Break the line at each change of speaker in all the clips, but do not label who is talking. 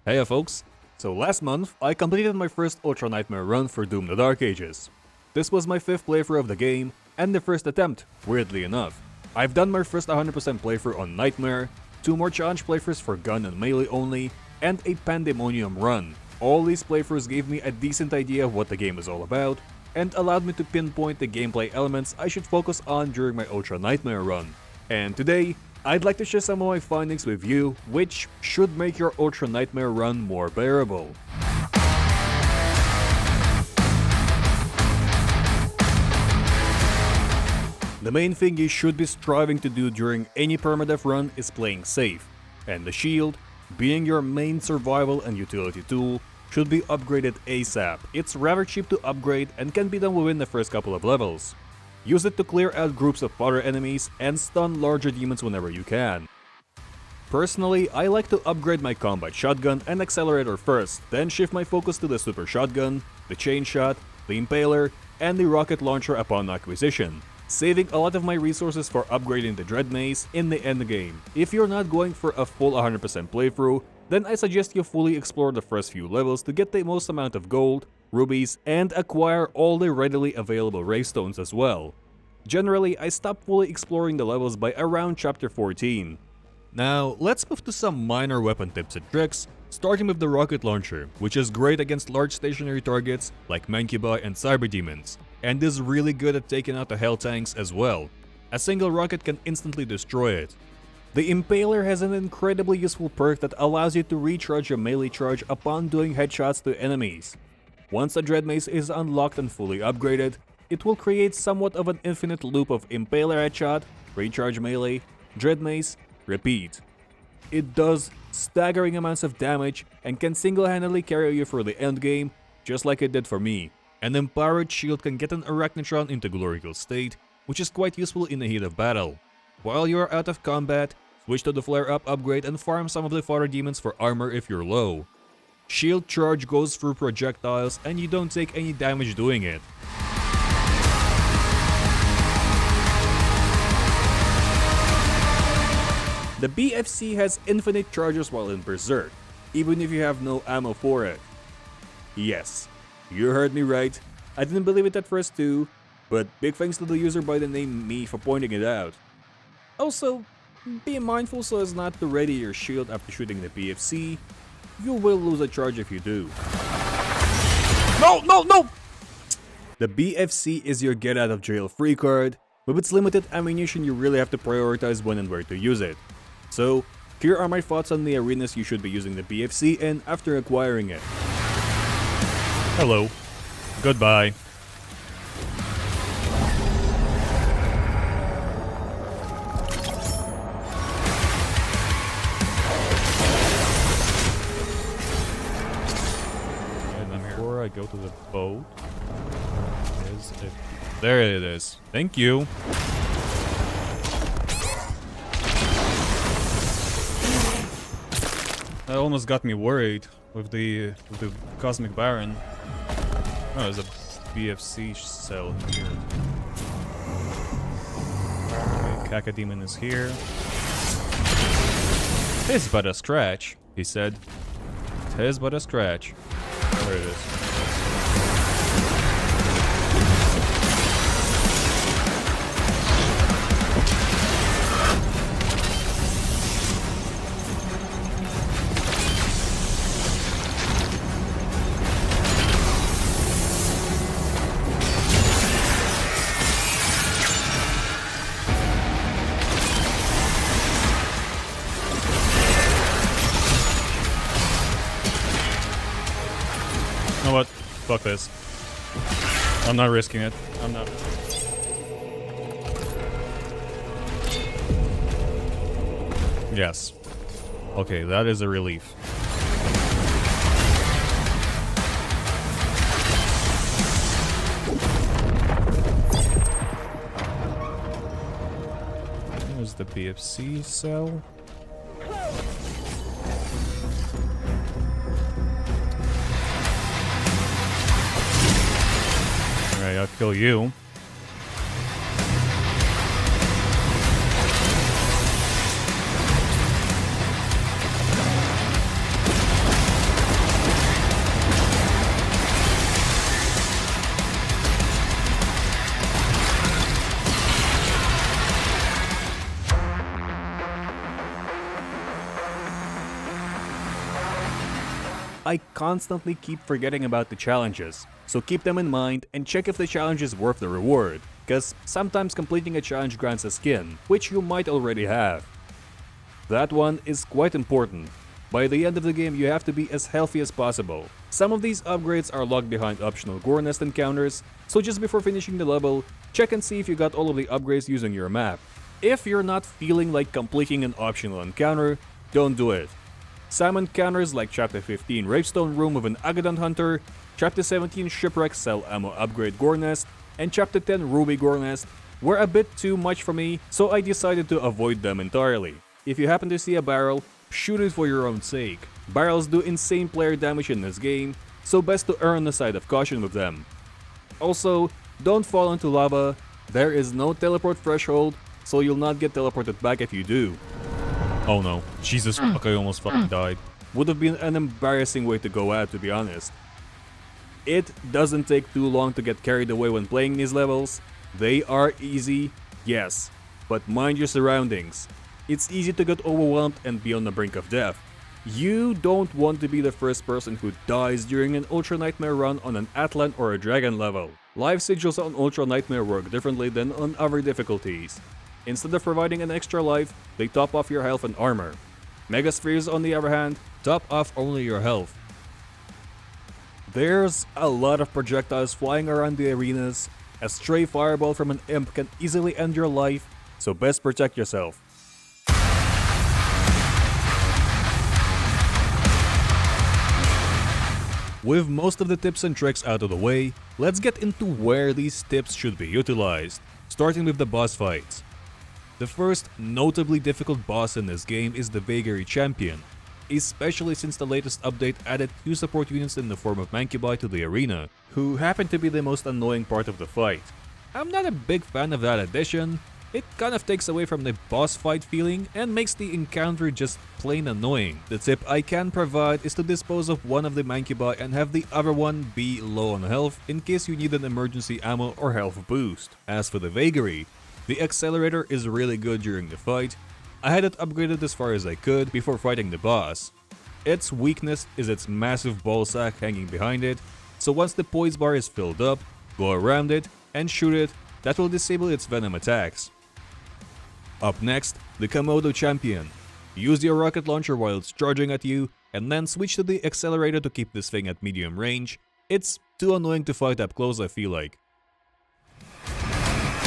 Hey folks! So last month, I completed my first Ultra Nightmare run for Doom the Dark Ages. This was my 5th playthrough of the game, and the first attempt, weirdly enough. I've done my first 100% playthrough on Nightmare, 2 more challenge playthroughs for gun and melee only, and a Pandemonium run. All these playthroughs gave me a decent idea of what the game is all about, and allowed me to pinpoint the gameplay elements I should focus on during my Ultra Nightmare run. And today, I'd like to share some of my findings with you, which should make your Ultra Nightmare run more bearable. The main thing you should be striving to do during any permadeath run is playing safe, and the shield, being your main survival and utility tool, should be upgraded ASAP. It's rather cheap to upgrade and can be done within the first couple of levels. Use it to clear out groups of fodder enemies and stun larger demons whenever you can. Personally, I like to upgrade my combat shotgun and accelerator first, then shift my focus to the super shotgun, the chain shot, the impaler, and the rocket launcher upon acquisition, saving a lot of my resources for upgrading the dread mace in the endgame. If you're not going for a full 100% playthrough, then I suggest you fully explore the first few levels to get the most amount of gold, rubies, and acquire all the readily available Wraithstones as well. Generally, I stopped fully exploring the levels by around chapter 14. Now, let's move to some minor weapon tips and tricks, starting with the rocket launcher, which is great against large stationary targets like Mancubi and Cyberdemons, and is really good at taking out the Hell tanks as well. A single rocket can instantly destroy it. The Impaler has an incredibly useful perk that allows you to recharge a melee charge upon doing headshots to enemies. Once the Dread Mace is unlocked and fully upgraded, it will create somewhat of an infinite loop of Impaler headshot, recharge melee, Dread Mace, repeat. It does staggering amounts of damage and can single-handedly carry you through the endgame, just like it did for me. An Empowered Shield can get an Arachnotron into Glory Kill state, which is quite useful in the heat of battle. While you are out of combat, switch to the Flare Up upgrade and farm some of the fodder demons for armor if you're low. Shield charge goes through projectiles and you don't take any damage doing it. The BFC has infinite charges while in Berserk, even if you have no ammo for it. Yes, you heard me right. I didn't believe it at first too, but big thanks to the user by the name Me for pointing it out. Also, be mindful so as not to ready your shield after shooting the BFC. You will lose a charge if you do. No! The BFC is your get out of jail free card. With its limited ammunition, you really have to prioritize when and where to use it. So, here are my thoughts on the arenas you should be using the BFC in after acquiring it. Hello. Goodbye. Before I go to the boat, there it is. Thank you. That almost got me worried with the Cosmic Baron. Oh, there's a BFC cell here. Okay, Cacodemon is here. "'Tis but a scratch," he said. "'Tis but a scratch." There it is. You know what? Fuck this. I'm not risking it. I'm not. Yes. Okay, that is a relief. There's the BFC cell. Alright, I'll kill you. I constantly keep forgetting about the challenges, so keep them in mind and check if the challenge is worth the reward, cause sometimes completing a challenge grants a skin, which you might already have. That one is quite important. By the end of the game, you have to be as healthy as possible. Some of these upgrades are locked behind optional Gore Nest encounters, so just before finishing the level, check and see if you got all of the upgrades using your map. If you're not feeling like completing an optional encounter, don't do it. Some encounters like Chapter 15 Ravestone Room with an Agadon Hunter, Chapter 17 Shipwreck Cell Ammo Upgrade Gore Nest, and Chapter 10 Ruby Gore Nest were a bit too much for me, so I decided to avoid them entirely. If you happen to see a barrel, shoot it for your own sake. Barrels do insane player damage in this game, so best to err on the side of caution with them. Also, don't fall into lava. There is no teleport threshold, so you'll not get teleported back if you do. Oh no, Jesus fuck, I almost fucking died. Would have been an embarrassing way to go out, to be honest. It doesn't take too long to get carried away when playing these levels. They are easy, yes, but mind your surroundings. It's easy to get overwhelmed and be on the brink of death. You don't want to be the first person who dies during an Ultra Nightmare run on an Atlan or a Dragon level. Life sigils on Ultra Nightmare work differently than on other difficulties. Instead of providing an extra life, they top off your health and armor. Megaspheres, on the other hand, top off only your health. There's a lot of projectiles flying around the arenas. A stray fireball from an imp can easily end your life, so best protect yourself. With most of the tips and tricks out of the way, let's get into where these tips should be utilized, starting with the boss fights. The first notably difficult boss in this game is the Vagary Champion, especially since the latest update added 2 support units in the form of Mancubi to the arena, who happen to be the most annoying part of the fight. I'm not a big fan of that addition. It kind of takes away from the boss fight feeling and makes the encounter just plain annoying. The tip I can provide is to dispose of one of the Mancubi and have the other one be low on health in case you need an emergency ammo or health boost. As for the Vagary, the accelerator is really good during the fight. I had it upgraded as far as I could before fighting the boss. Its weakness is its massive ball sack hanging behind it, so once the poise bar is filled up, go around it and shoot it. That will disable its venom attacks. Up next, the Komodo Champion. Use your rocket launcher while it's charging at you, and then switch to the accelerator to keep this thing at medium range. It's too annoying to fight up close, I feel like.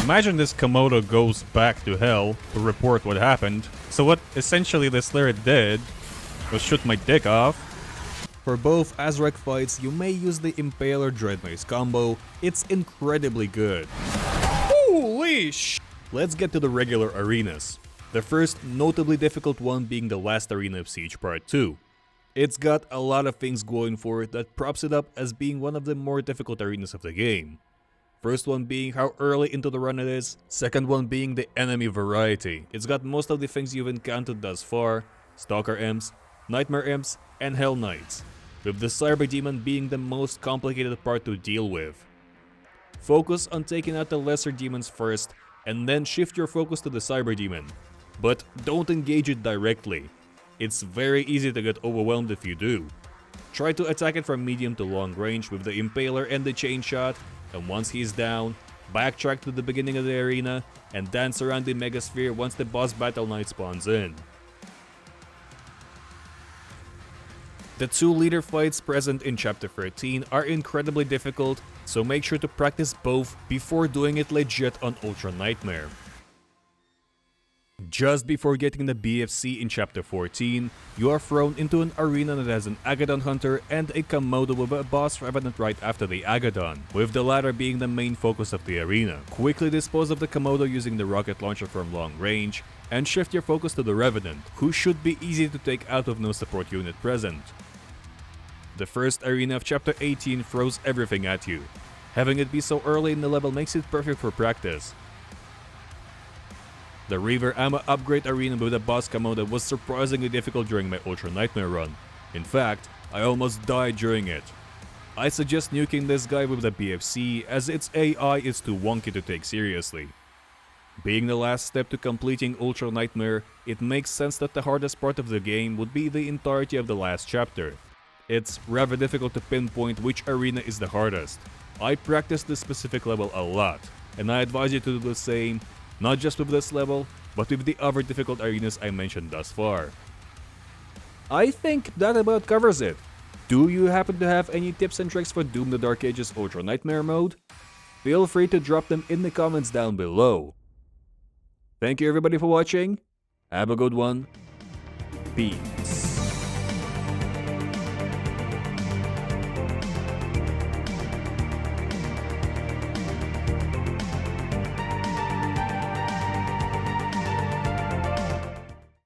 Imagine this Komodo goes back to hell to report what happened. So what essentially this Slayer did was shoot my dick off.
For both Azrak fights, you may use the Impaler Dread Mace combo. It's incredibly good.
Holy sh!
Let's get to the regular arenas. The first notably difficult one being the last arena of Siege Part 2. It's got a lot of things going for it that props it up as being one of the more difficult arenas of the game. First one being how early into the run it is, second one being the enemy variety. It's got most of the things you've encountered thus far, Stalker Imps, Nightmare Imps, and Hell Knights, with the Cyber Demon being the most complicated part to deal with. Focus on taking out the lesser demons first, and then shift your focus to the Cyber Demon. But don't engage it directly. It's very easy to get overwhelmed if you do. Try to attack it from medium to long range with the Impaler and the Chain Shot, and once he's down, backtrack to the beginning of the arena and dance around the Megasphere once the boss Battle Knight spawns in. The 2 leader fights present in Chapter 13 are incredibly difficult, so make sure to practice both before doing it legit on Ultra Nightmare. Just before getting the BFC in Chapter 14, you are thrown into an arena that has an Agadon Hunter and a Komodo with a boss Revenant right after the Agadon, with the latter being the main focus of the arena. Quickly dispose of the Komodo using the rocket launcher from long range, and shift your focus to the Revenant, who should be easy to take out with no support unit present. The first arena of Chapter 18 throws everything at you. Having it be so early in the level makes it perfect for practice. The Reaver Ammo Upgrade Arena with the boss Komodo was surprisingly difficult during my Ultra Nightmare run. In fact, I almost died during it. I suggest nuking this guy with the BFC as its AI is too wonky to take seriously. Being the last step to completing Ultra Nightmare, it makes sense that the hardest part of the game would be the entirety of the last chapter. It's rather difficult to pinpoint which arena is the hardest. I practice this specific level a lot, and I advise you to do the same, not just with this level, but with the other difficult arenas I mentioned thus far. I think that about covers it. Do you happen to have any tips and tricks for Doom the Dark Ages Ultra Nightmare mode? Feel free to drop them in the comments down below. Thank you everybody for watching. Have a good one. Peace.